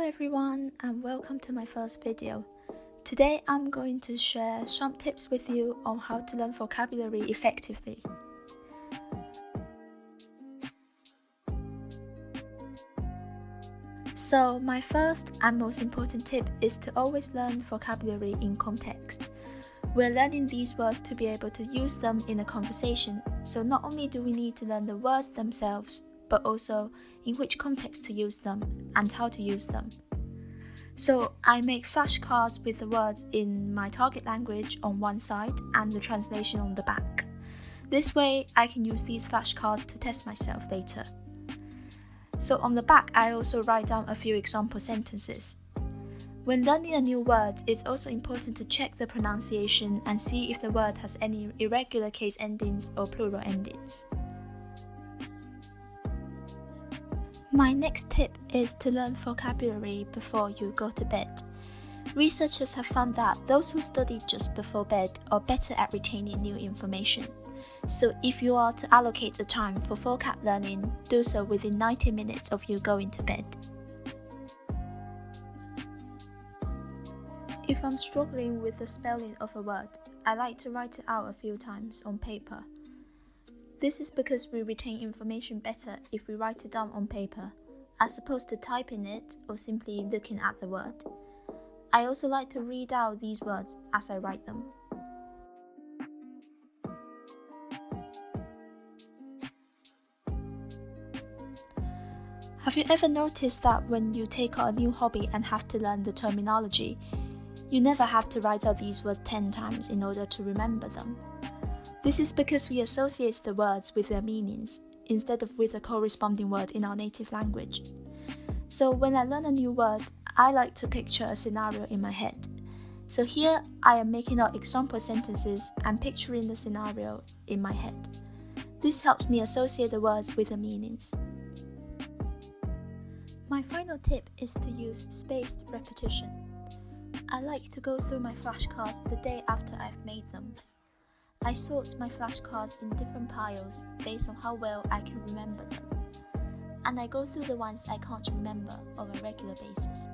everyone, and welcome to my first video. Today I'm going to share some tips with you on how to learn vocabulary effectively. So my first and most important tip is to always learn vocabulary in context. We're learning these words to be able to use them in a conversation, so not only do we need to learn the words themselves, but also in which context to use them and how to use them. So I make flashcards with the words in my target language on one side and the translation on the back. This way I can use these flashcards to test myself later. So on the back I also write down a few example sentences. When learning a new word, it's also important to check the pronunciation and see if the word has any irregular case endings or plural endings. My next tip is to learn vocabulary before you go to bed. Researchers have found that those who study just before bed are better at retaining new information. So if you are to allocate a time for vocab learning, do so within 90 minutes of you going to bed. If I'm struggling with the spelling of a word, I like to write it out a few times on paper. This is because we retain information better if we write it down on paper, as opposed to typing it or simply looking at the word. I also like to read out these words as I write them. Have you ever noticed that when you take on a new hobby and have to learn the terminology, you never have to write out these words 10 times in order to remember them? This is because we associate the words with their meanings, instead of with a corresponding word in our native language. So when I learn a new word, I like to picture a scenario in my head. So here I am making out example sentences and picturing the scenario in my head. This helps me associate the words with the meanings. My final tip is to use spaced repetition. I like to go through my flashcards the day after I've made them. I sort my flashcards in different piles based on how well I can remember them, and I go through the ones I can't remember on a regular basis.